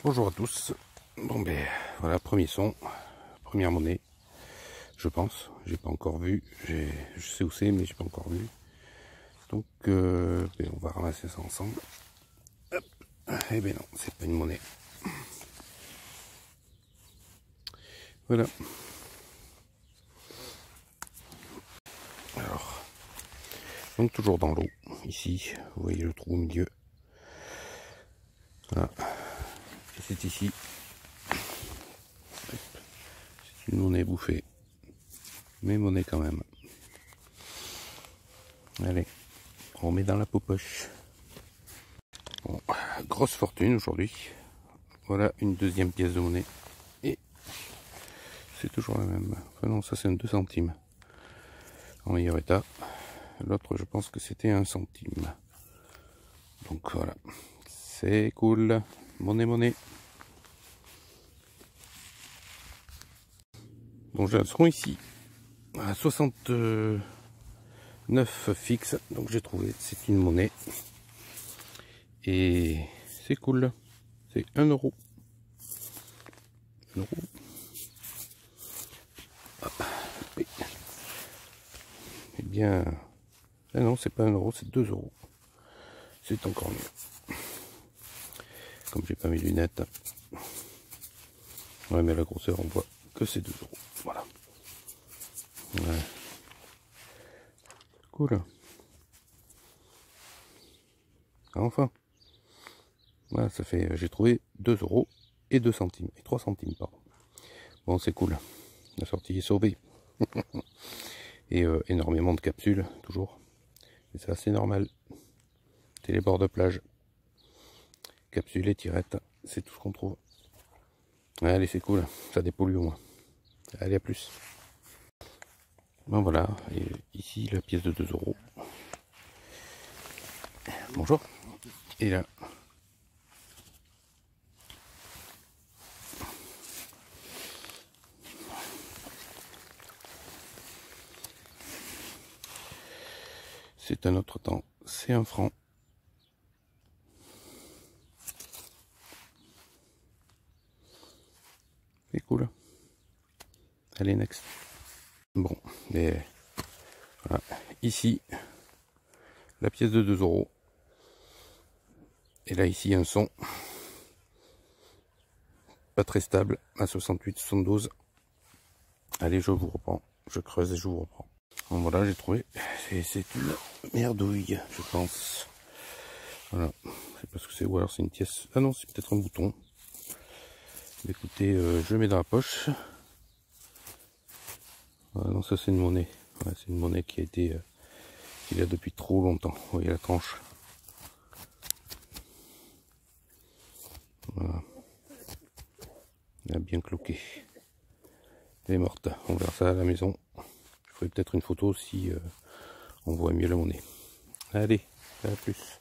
Bonjour à tous. Bon ben voilà, premier son, première monnaie, je pense. J'ai pas encore vu. Je sais où c'est, mais j'ai pas encore vu. Donc ben, on va ramasser ça ensemble. Hop. Eh ben non, c'est pas une monnaie. Voilà. Alors, donc toujours dans l'eau. Ici, vous voyez le trou au milieu. Voilà. Et c'est ici. C'est une monnaie bouffée. Mais monnaie quand même. Allez, on met dans la poche. Bon, grosse fortune aujourd'hui. Voilà une deuxième pièce de monnaie. Et c'est toujours la même. Enfin non, ça c'est un 2 centimes. En meilleur état. L'autre, je pense que c'était 1 centime. Donc voilà. C'est cool. Monnaie. Donc elles seront ici. À 69 fixes. Donc j'ai trouvé. C'est une monnaie. Et c'est cool. C'est 1 euro. 1 euro. Oui. Eh bien. Ah non, c'est pas 1 euro, c'est 2 euros. C'est encore mieux. Comme j'ai pas mes lunettes. Ouais, mais la grosseur, on voit que c'est 2 euros. Voilà. Ouais. Cool. Enfin. Voilà, ça fait. J'ai trouvé 2 euros et 2 centimes. Et 3 centimes, pardon. Bon, c'est cool. La sortie est sauvée. Et énormément de capsules, toujours. Et c'est assez normal. C'est les bords de plage. Capsules et tirettes, c'est tout ce qu'on trouve. Allez, c'est cool. Ça dépollue au moins. Allez, à plus. Ben voilà. Et ici, la pièce de 2 euros. Bonjour. Et là. C'est un autre temps. C'est 1 franc. C'est cool. Allez, next. Bon, mais voilà. Ici, la pièce de 2 euros. Et là, ici, un son. Pas très stable. À 68-72. Allez, je vous reprends. Je creuse et je vous reprends. Bon, voilà, j'ai trouvé. C'est une merdouille, je pense. Voilà. Je sais pas ce que c'est. Ou alors c'est une pièce. Ah non, c'est peut-être un bouton. Écoutez, je le mets dans la poche. Voilà, non, ça c'est une monnaie. Ouais, c'est une monnaie qui a été qu'il a depuis trop longtemps. Vous voyez la tranche. Voilà. Elle a bien cloqué. Elle est morte. On verra ça à la maison. Je ferai peut-être une photo si on voit mieux la monnaie. Allez, à plus.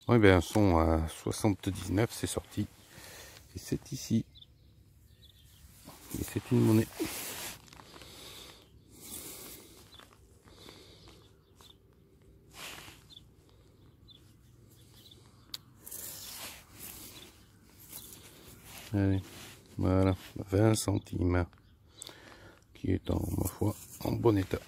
Oui, ben, un son à 79, c'est sorti. Et c'est ici. Et c'est une monnaie. Allez, voilà, 20 centimes. Qui est en, ma foi, en bon état.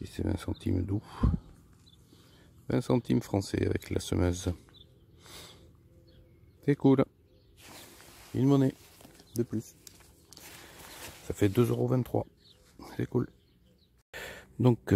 Et c'est 20 centimes d'où? 20 centimes français avec la semeuse. C'est cool. Une monnaie de plus. Ça fait 2,23 €. C'est cool. Donc,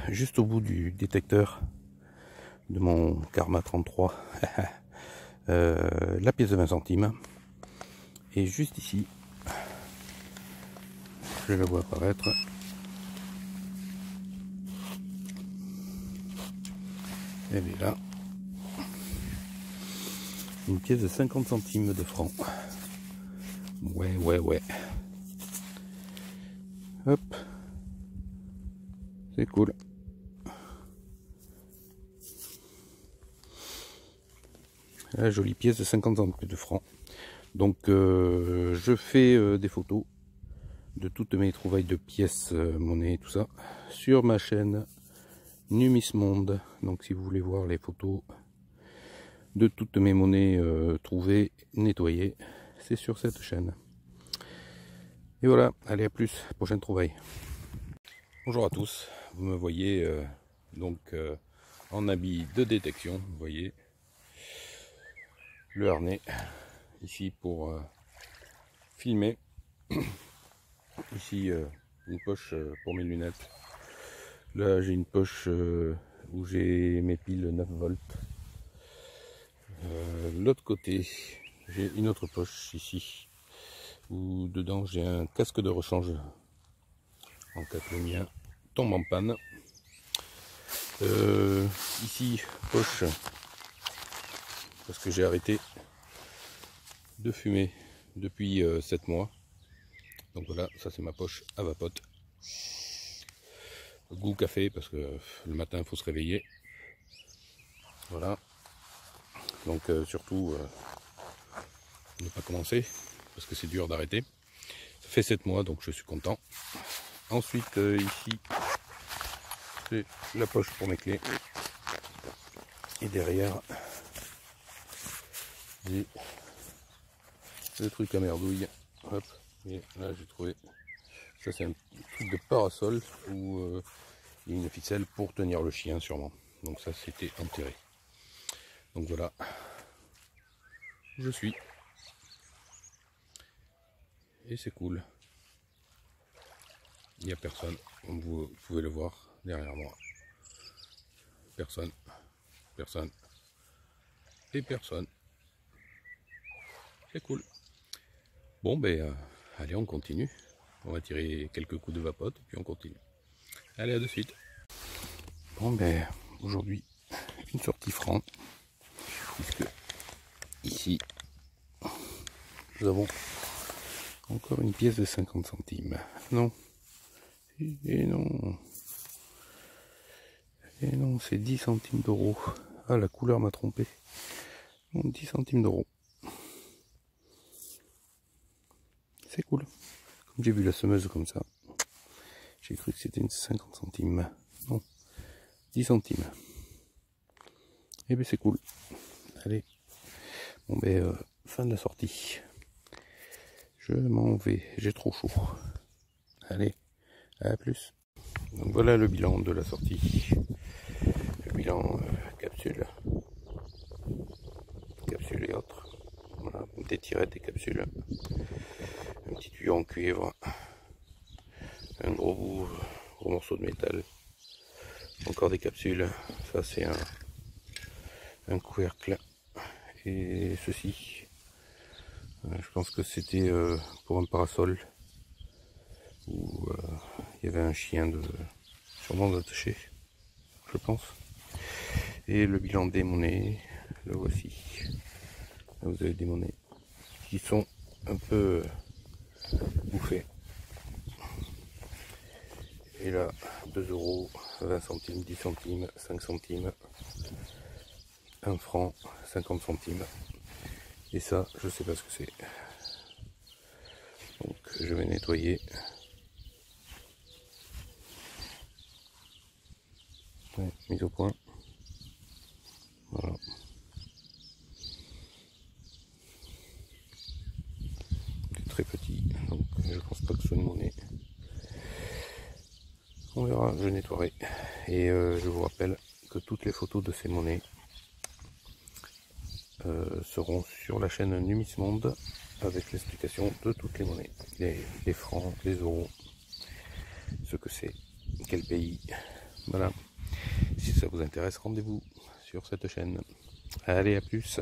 juste au bout du détecteur, de mon Karma 33, la pièce de 20 centimes. Et juste ici, je la vois apparaître. Elle est là. Une pièce de 50 centimes de francs. Ouais. Hop. C'est cool. La jolie pièce de 50 centimes de francs. Donc je fais des photos de toutes mes trouvailles de pièces, monnaie, tout ça, sur ma chaîne Numismonde. Donc si vous voulez voir les photos de toutes mes monnaies trouvées, nettoyées, c'est sur cette chaîne. Et voilà, allez à plus, prochaine trouvaille. Bonjour à tous, vous me voyez en habit de détection, vous voyez le harnais ici pour filmer. Ici une poche pour mes lunettes. Là j'ai une poche où j'ai mes piles 9 volts. L'autre côté j'ai une autre poche ici où dedans j'ai un casque de rechange en cas que le mien tombe en panne. Ici poche parce que j'ai arrêté de fumer depuis 7 mois. Donc voilà, ça c'est ma poche à vapote. Goût café parce que le matin il faut se réveiller. Voilà. Donc surtout ne pas commencer parce que c'est dur d'arrêter. Ça fait 7 mois donc je suis content. Ensuite ici c'est la poche pour mes clés. Et derrière j'ai le truc à merdouille. Hop. Et là j'ai trouvé, ça c'est un truc de parasol où il y a une ficelle pour tenir le chien sûrement. Donc ça c'était enterré. Donc voilà, je suis. Et c'est cool. Il n'y a personne, comme vous pouvez le voir derrière moi. Personne, personne et personne. C'est cool. Bon ben allez, on continue. On va tirer quelques coups de vapote puis on continue. Allez, à de suite. Bon ben aujourd'hui une sortie franc puisque ici nous avons encore une pièce de 50 centimes. Non. Et non. Et non, c'est 10 centimes d'euros. Ah, la couleur m'a trompé. Non, 10 centimes d'euros. C'est cool. Comme j'ai vu la semeuse comme ça, j'ai cru que c'était une 50 centimes. Non, 10 centimes. Et bien c'est cool. Allez. Bon ben, fin de la sortie. Je m'en vais. J'ai trop chaud. Allez, à plus. Donc voilà le bilan de la sortie. Le bilan capsule. Capsule et autres. Voilà, des tirettes et capsules. Un petit tuyau en cuivre. Un gros morceau de métal. Encore des capsules. Ça c'est un couvercle. Et ceci, je pense que c'était pour un parasol. Où il y avait un chien sûrement attaché, je pense. Et le bilan des monnaies, le voici. Là vous avez des monnaies qui sont un peu bouffées. Et là, 2 euros, 20 centimes, 10 centimes, 5 centimes, 1 franc, 50 centimes. Et ça, je sais pas ce que c'est. Donc je vais nettoyer. Ouais, mise au point. Voilà. C'est très petit, donc je pense pas que ce soit une monnaie. On verra, je nettoierai. Et je vous rappelle que toutes les photos de ces monnaies seront sur la chaîne Numismonde avec l'explication de toutes les monnaies. Les francs, les euros, ce que c'est, quel pays. Voilà. Si ça vous intéresse, rendez-vous sur cette chaîne. Allez, à plus.